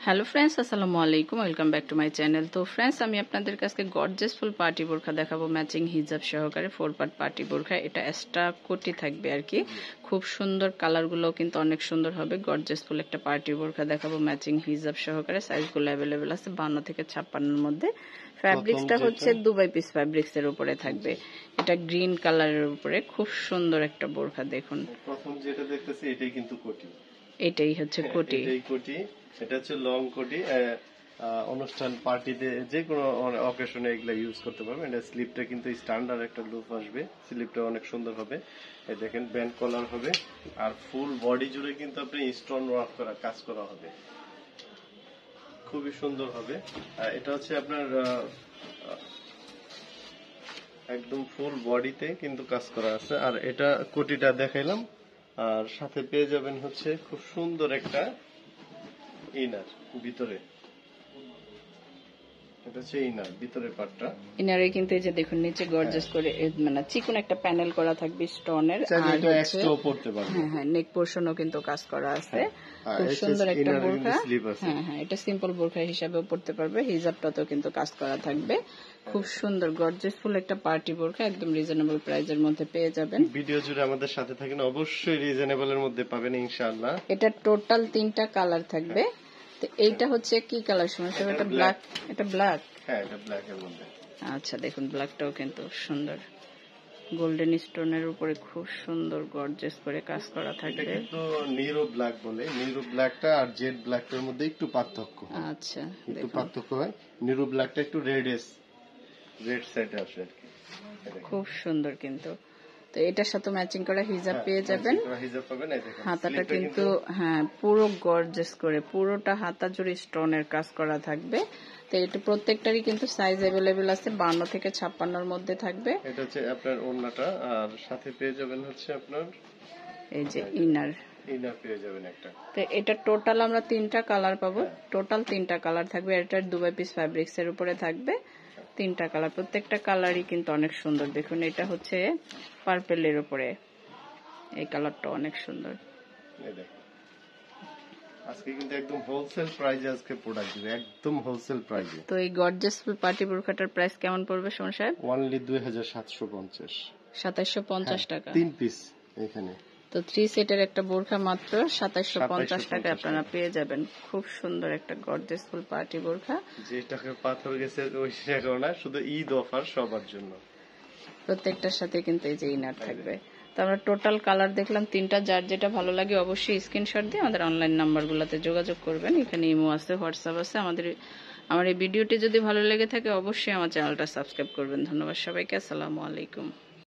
Hello friends, আসসালামু আলাইকুম, welcome back to my channel. তো ফ্রেন্ডস, আমি আপনাদের কাছে গর্জিয়াস ফুল পার্টি বোরখা দেখাবো, ম্যাচিং হিজাব সহকারে 4 পার্ট পার্টি বোরখা। এটা এক্সট্রা কোটি থাকবে আর কি, খুব সুন্দর, কালারগুলো কিন্তু অনেক সুন্দর হবে। গর্জিয়াস ফুল একটা পার্টি বোরখা দেখাবো ম্যাচিং হিজাব সহকারে। সাইজগুলো অ্যাভেলেবেল আছে 52 থেকে 56 এর মধ্যে। ফ্যাব্রিক্সটা হচ্ছে দুবাই পিস ফ্যাব্রিক্স এর উপরে থাকবে। এটা গ্রিন কালারের উপরে খুব সুন্দর একটা বোরখা। দেখুন, প্রথম যেটা দেখতেছি এটাই কিন্তু কোটি, এটাই হচ্ছে কোটি। এটাই কোটি, এটা হচ্ছে লং কোটি। অনুষ্ঠান পার্টিতে যে কোনো অকেশনে এগুলা ইউজ করতে পারবেন। এটা স্লিপটা কিন্তু স্ট্যান্ডার্ড একটা লুক আসবে, স্লিপটা অনেক সুন্দর হবে। এই দেখেন ব্যান্ড কলার হবে, আর ফুল বডি জুড়ে কিন্তু আপনি স্টোন ওয়ার্ক করা কাজ করা হবে, খুবই সুন্দর হবে। এটা হচ্ছে আপনার একদম ফুল বডিতে কিন্তু কাজ করা আছে। আর এটা কোটিটা দেখাইলাম, আর সাথে পেয়ে যাবেন হচ্ছে খুব সুন্দর একটা ইনার ভিতরে। এটা হচ্ছে ইনার ভিতরের পার্টটা। ইনারে কিন্তু এই যে দেখুন নিচে গর্জিয়াস করে মানে চিকন একটা প্যানেল করা থাকবে স্টোনের, আর এটা এক্সট্রা পড়তে পারবে। হ্যাঁ, নেক পোরশনও কিন্তু কাজ করা আছে। খুব সুন্দর একটা বোরখা। হ্যাঁ, এটা সিম্পল বোরখা হিসাবেও পড়তে পারবে, হিজাবটাতেও কিন্তু কাজ করা থাকবে। খুব সুন্দর গর্জিয়াস ফুল একটা পার্টি বোরখা, একদম রিজনেবল প্রাইজের মধ্যে পেয়ে যাবেন। ভিডিও জুড়ে আমাদের সাথে থাকেন, অবশ্যই রিজনেবলের মধ্যে পাবেন ইনশাআল্লাহ। এটা টোটাল 3টা কালার থাকবে। তো এইটা হচ্ছে কি কালার সমস্যা? এটা ব্ল্যাক। এটা ব্ল্যাক, হ্যাঁ, এটা ব্ল্যাক এর মধ্যে। আচ্ছা, দেখুন ব্ল্যাকটাও কিন্তু সুন্দর, গোল্ডেন স্টোনের উপরে খুব সুন্দর গর্জিয়াস করে কাজ করা থাকবে। এটা কিন্তু নিরো ব্ল্যাক বলে, নিরো ব্ল্যাকটা আর জেড ব্ল্যাকটার মধ্যে একটু পার্থক্য। আচ্ছা, একটু পার্থক্য হয়। নিরো ব্ল্যাকটা একটু রেড সাইডে আসে। খুব সুন্দর কিন্তু। তো এটার সাথে ম্যাচিং করা হিজাব পেয়ে যাবেন। হিজাব পাবেন। এই দেখেন হাতাটা কিন্তু হ্যাঁ পুরো গর্জিয়াস করে, পুরোটা হাতা জুড়ে স্টোনের কাজ করা থাকবে। তো এটা প্রত্যেকটারই কিন্তু সাইজ अवेलेबल আছে, 52 থেকে 56 এর মধ্যে থাকবে। এটা হচ্ছে আপনার ওড়নাটা, আর সাথে পেয়ে যাবেন হচ্ছে আপনার এই যে ইনার পেয়ে যাবেন একটা। তো এটা টোটাল আমরা 3টা কালার পাবো, টোটাল 3টা কালার থাকবে। এটা দুবাই পিস ফ্যাব্রিক্স এর উপরে থাকবে 3টা কালার, প্রত্যেকটা কালারই কিন্তু অনেক সুন্দর। দেখুন এটা হচ্ছে পার্পল এর উপরে, এই কালারটা অনেক সুন্দর। এই দেখুন, আজকে কিন্তু একদম হোলসেল প্রাইসে আজকে প্রোডাক্ট দিবে, একদম হোলসেল প্রাইসে। তো এই গর্জিয়াস ফুল পার্টি বোরখাটার প্রাইস কেমন পড়বে সুমন সাহেব? অনলি 2750, 2750 টাকা 3 পিস এখানে। তো 3 সেটের একটা বোরখা মাত্র 2750 টাকা আপনারা পেয়ে যাবেন। খুব সুন্দর একটা গর্জিয়াস ফুল পার্টি বোরখা, যে টাকা পাথর গেছে ওই টাকাও না, শুধু ঈদ অফার সবার জন্য। প্রত্যেকটার সাথে কিন্তু এই যে ইনার থাকবে। তো আমরা টোটাল কালার দেখলাম 3টা, যার যেটা ভালো লাগে অবশ্যই স্ক্রিনশট দিয়ে আমাদের অনলাইন নাম্বারগুলোতে যোগাযোগ করবেন। এখানে ইমো আছে, হোয়াটসঅ্যাপ আছে। আমার এই ভিডিওটি যদি ভালো লেগে থাকে অবশ্যই আমার চ্যানেলটা সাবস্ক্রাইব করবেন। ধন্যবাদ সবাইকে, আসসালামু আলাইকুম।